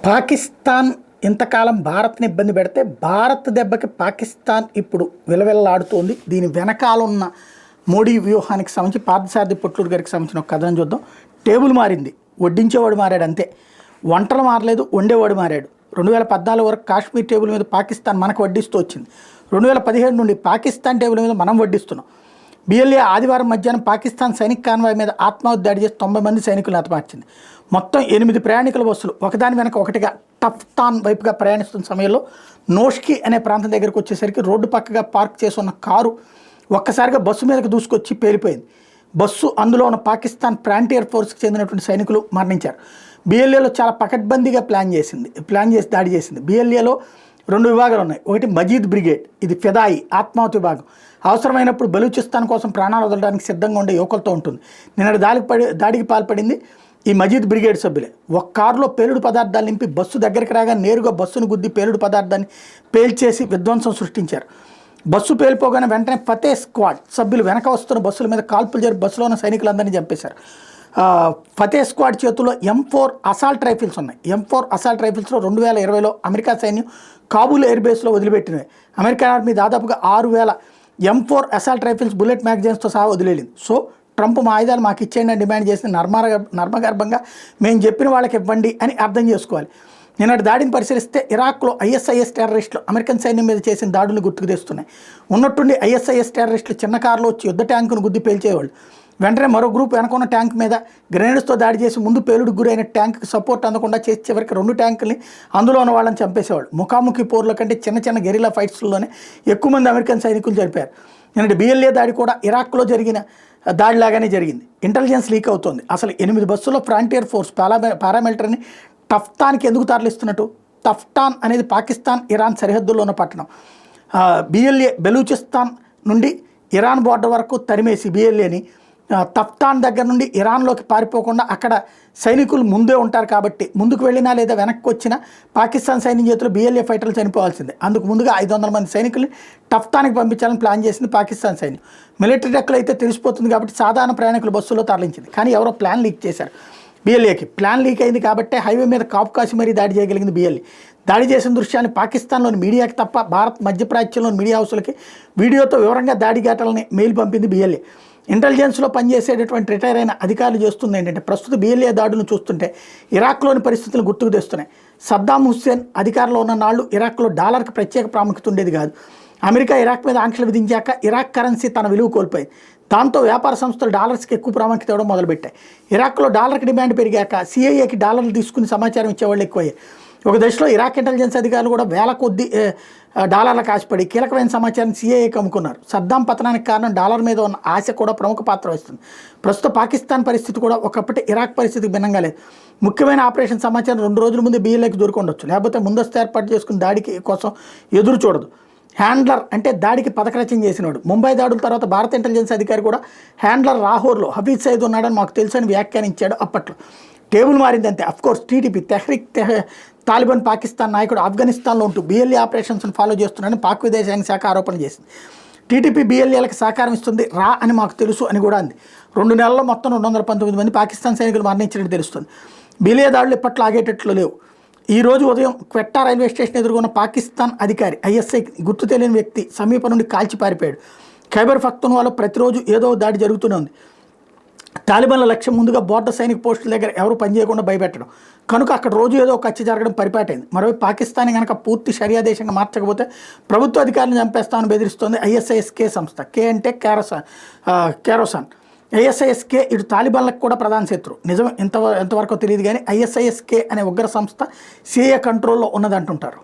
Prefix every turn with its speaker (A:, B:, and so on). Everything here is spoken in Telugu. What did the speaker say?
A: పాకిస్తాన్ ఇంతకాలం భారత్ని ఇబ్బంది పెడితే భారత్ దెబ్బకి పాకిస్తాన్ ఇప్పుడు విలవిల్లాడుతోంది. దీని వెనకాల ఉన్న మోడీ వ్యూహానికి సంబంధించి పార్థసారథి పొట్లూరు గారికి సంబంధించిన ఒక కథనం చూద్దాం. టేబుల్ మారింది, వడ్డించేవాడు మారాడు అంతే. వంటలు మారలేదు, వండేవాడు మారాడు. 2014 వరకు కాశ్మీర్ టేబుల్ మీద పాకిస్తాన్ మనకు వడ్డిస్తూ వచ్చింది. 2017 నుండి పాకిస్తాన్ టేబుల్ మీద మనం వడ్డిస్తున్నాం. బిఎల్ఏ ఆదివారం మధ్యాహ్నం పాకిస్తాన్ సైనిక కాన్వాయ్ మీద ఆత్మాహుతి దాడి చేసి 90 మంది సైనికులను హతమార్చింది. మొత్తం 8 ప్రయాణికుల బస్సులు ఒకదాని వెనక ఒకటిగా టఫ్టాన్ వైపుగా ప్రయాణిస్తున్న సమయంలో నోష్కి అనే ప్రాంతం దగ్గరికి వచ్చేసరికి రోడ్డు పక్కగా పార్క్ చేసి ఉన్న కారు ఒక్కసారిగా బస్సు మీదకి దూసుకొచ్చి పేలిపోయింది. బస్సు అందులో ఉన్న పాకిస్తాన్ ఫ్రాంటియర్ ఫోర్స్కి చెందినటువంటి సైనికులు మరణించారు. బిఎల్ఏలో చాలా పకడ్బందీగా ప్లాన్ చేసి దాడి చేసింది. బిఎల్ఏలో 2 విభాగాలు ఉన్నాయి. ఒకటి మజీద్ బ్రిగేడ్, ఇది ఫిదాయి ఆత్మాహుతి విభాగం. అవసరమైనప్పుడు బలూచిస్తాన్ కోసం ప్రాణాలు వదలడానికి సిద్ధంగా ఉండే యువకులతో ఉంటుంది. నిన్నటి దాడికి పాల్పడింది ఈ మజీద్ బ్రిగేడ్ సభ్యులే. ఒక కారులో పేలుడు పదార్థాలు నింపి బస్సు దగ్గరికి రాగా నేరుగా బస్సును గుద్ది పేలుడు పదార్థాన్ని పేల్చేసి విధ్వంసం సృష్టించారు. బస్సు పేలిపోగానే వెంటనే ఫతే స్క్వాడ్ సభ్యులు వెనక వస్తున్న బస్సుల మీద కాల్పులు జరిపి బస్సులో ఉన్న సైనికులందరినీ చంపేశారు. ఫతే స్క్వాడ్ చేతుల్లో M4 అసాల్ట్ రైఫిల్స్ ఉన్నాయి. M4 అసాల్ట్ రైఫిల్స్లో 2020లో అమెరికా సైన్యం కాబూల్ ఎయిర్ బేస్లో వదిలిపెట్టినవి. అమెరికా ఆర్మీ దాదాపుగా 6000 M4 అసాల్ట్ రైఫిల్స్ బుల్లెట్ మ్యాగజైన్స్తో సహా వదిలేయింది. సో ట్రంప్ మా ఆయుధాలు మాకు ఇచ్చేయండి అని డిమాండ్ చేసి నర్మగర్భంగా మేము చెప్పిన వాళ్ళకి ఇవ్వండి అని అర్థం చేసుకోవాలి. నిన్నటి దాడిని పరిశీలిస్తే ఇరాక్లో ISIS టెర్రరిస్టులు అమెరికన్ సైన్యం మీద చేసిన దాడులను గుర్తుకు తెస్తున్నాయి. ఉన్నట్టుండి ISIS టెర్రరిస్టులు చిన్న కారులో వచ్చి యుద్ధ ట్యాంకును గుద్ది పేల్చేవాళ్ళు. వెంటనే మరో గ్రూప్ వెనకున్న ట్యాంక్ మీద గ్రెనేడ్స్తో దాడి చేసి ముందు పేలుడుకు గురైన ట్యాంక్కి సపోర్ట్ అందకుండా చేసి చివరికి 2 ట్యాంకుల్ని అందులో ఉన్న వాళ్ళని చంపేసేవాళ్ళు. ముఖాముఖి పోర్ల కంటే చిన్న గెరిలా ఫైట్స్లోనే ఎక్కువ మంది అమెరికన్ సైనికులు చనిపోయారు. నిన్నటి బిఎల్ఏ దాడి కూడా ఇరాక్లో జరిగిన దాడిలాగానే జరిగింది. ఇంటెలిజెన్స్ లీక్ అవుతోంది. అసలు 8 బస్సుల్లో ఫ్రాంటియర్ ఫోర్స్ పారామిలిటరీని టఫ్టాన్కి ఎందుకు తరలిస్తున్నట్టు? టఫ్టాన్ అనేది పాకిస్తాన్ ఇరాన్ సరిహద్దుల్లో ఉన్న పట్టణం. బిఎల్ఏ బెలూచిస్తాన్ నుండి ఇరాన్ బోర్డర్ వరకు తరిమేసి బిఎల్ఏని టఫ్టాన్ దగ్గర నుండి ఇరాన్లోకి పారిపోకుండా అక్కడ సైనికులు ముందే ఉంటారు కాబట్టి ముందుకు వెళ్ళినా లేదా వెనక్కి వచ్చినా పాకిస్తాన్ సైన్యం చేతులు బిఎల్ఏ ఫైటర్లు చనిపోవాల్సిందే. అందుకు ముందుగా 500 మంది సైనికుల్ని టఫ్టాన్కి పంపించాలని ప్లాన్ చేసింది పాకిస్తాన్ సైన్యం. మిలిటరీ డెక్కలు అయితే తెలిసిపోతుంది కాబట్టి సాధారణ ప్రయాణికుల బస్సులో తరలించింది. కానీ ఎవరో ప్లాన్ లీక్ చేశారు. బిఎల్ఏకి ప్లాన్ లీక్ అయింది కాబట్టి హైవే మీద కాపు కాసి మరీ దాడి చేయగలిగింది బిఎల్ఏ. దాడి చేసిన దృశ్యాన్ని పాకిస్తాన్లోని మీడియాకి తప్ప భారత్ మధ్యప్రాచ్యంలోని మీడియా హౌసులకి వీడియోతో వివరంగా దాడి ఘటనల్ని మెయిల్ పంపింది బిఎల్ఏ. ఇంటెలిజెన్స్లో పనిచేసేటటువంటి రిటైర్ అయిన అధికారులు చేస్తుంది ఏంటంటే ప్రస్తుత బిఎల్ఏ దాడులను చూస్తుంటే ఇరాక్లోని పరిస్థితులు గుర్తుకు తెస్తున్నాయి. సద్దాం హుస్సేన్ అధికారంలో ఉన్న నాళ్ళు ఇరాక్లో డాలర్కి ప్రత్యేక ప్రాముఖ్యత ఉండేది కాదు. అమెరికా ఇరాక్ మీద ఆంక్షలు విధించాక ఇరాక్ కరెన్సీ తన విలువ కోల్పోయింది. దాంతో వ్యాపార సంస్థలు డాలర్స్కి ఎక్కువ ప్రాముఖ్యత ఇవ్వడం మొదలుపెట్టాయి. ఇరాక్లో డాలర్కి డిమాండ్ పెరిగాక CIAకి డాలర్లు తీసుకుని సమాచారం ఇచ్చేవాళ్ళు ఎక్కువయ్యారు. ఒక దశలో ఇరాక్ ఇంటెలిజెన్స్ అధికారులు కూడా వేల కొద్ది డాలర్లకు ఆశపడి కీలకమైన సమాచారం CIAకి అమ్ముకున్నారు. సద్దాం పతనానికి కారణం డాలర్ మీద ఉన్న ఆశ కూడా ప్రముఖ పాత్ర వహిస్తుంది. ప్రస్తుత పాకిస్తాన్ పరిస్థితి కూడా ఒకప్పటి ఇరాక్ పరిస్థితికి భిన్నంగా లేదు. ముఖ్యమైన ఆపరేషన్ సమాచారం 2 రోజుల ముందు బిఎల్ఏకి దొరికొండొచ్చు, లేకపోతే ముందస్తు ఏర్పాటు చేసుకుని దాడికి కోసం ఎదురు చూడదు. హ్యాండ్లర్ అంటే దాడికి పథకరచన చేసినాడు. ముంబై దాడుల తర్వాత భారత ఇంటెలిజెన్స్ అధికారి కూడా హ్యాండ్లర్ లాహోర్లో హఫీజ్ సయీద్ ఉన్నాడని మాకు తెలుసని వ్యాఖ్యానించాడు. అప్పట్లో టేబుల్ మారిందంటే అఫ్కోర్స్ TTP తెహ్రీక్ తాలిబాన్ పాకిస్తాన్ నాయకుడు ఆఫ్ఘనిస్తాన్లో ఉంటూ బిఎల్ఏ ఆపరేషన్స్ను ఫాలో చేస్తున్నాడని పాక్ విదేశాంగ శాఖ ఆరోపణ చేసింది. TTP బిఎల్ఏలకు సహకారం ఇస్తుంది అని మాకు తెలుసు అని కూడా అంది. 2 నెలల్లో మొత్తం 219 మంది పాకిస్తాన్ సైనికులు మరణించినట్టు తెలుస్తుంది. బిఎల్ఏ దాడులు ఇప్పట్లో ఆగేటట్లు లేవు. ఈ రోజు ఉదయం క్వెట్టా రైల్వే స్టేషన్ ఎదుర్కొన్న పాకిస్తాన్ అధికారి ISI గుర్తు తెలియని వ్యక్తి సమీపం నుండి కాల్చి పారిపోయాడు. ఖైబర్ పఖ్తూన్వాలో ప్రతిరోజు ఏదో దాడి జరుగుతూనే ఉంది. తాలిబాన్ల లక్ష్యం ముందుగా బోర్డర్ సైనిక పోస్టుల దగ్గర ఎవరు పనిచేయకుండా భయపెట్టడం కనుక అక్కడ రోజు ఏదో ఒక హత్య జరగడం పరిపాటైంది. మరోవైపు పాకిస్తాన్ కనుక పూర్తి షరియా దేశంగా మార్చకపోతే ప్రభుత్వ అధికారులను చంపేస్తామని బెదిరిస్తోంది ISISK సంస్థ. K అంటే కేరోసాన్. ISISK ఇటు తాలిబాన్లకు కూడా ప్రధాన శత్రు. నిజం ఎంతవరకు తెలియదు కానీ ISISK అనే ఉగ్ర సంస్థ CIA కంట్రోల్లో ఉన్నదంటుంటారు.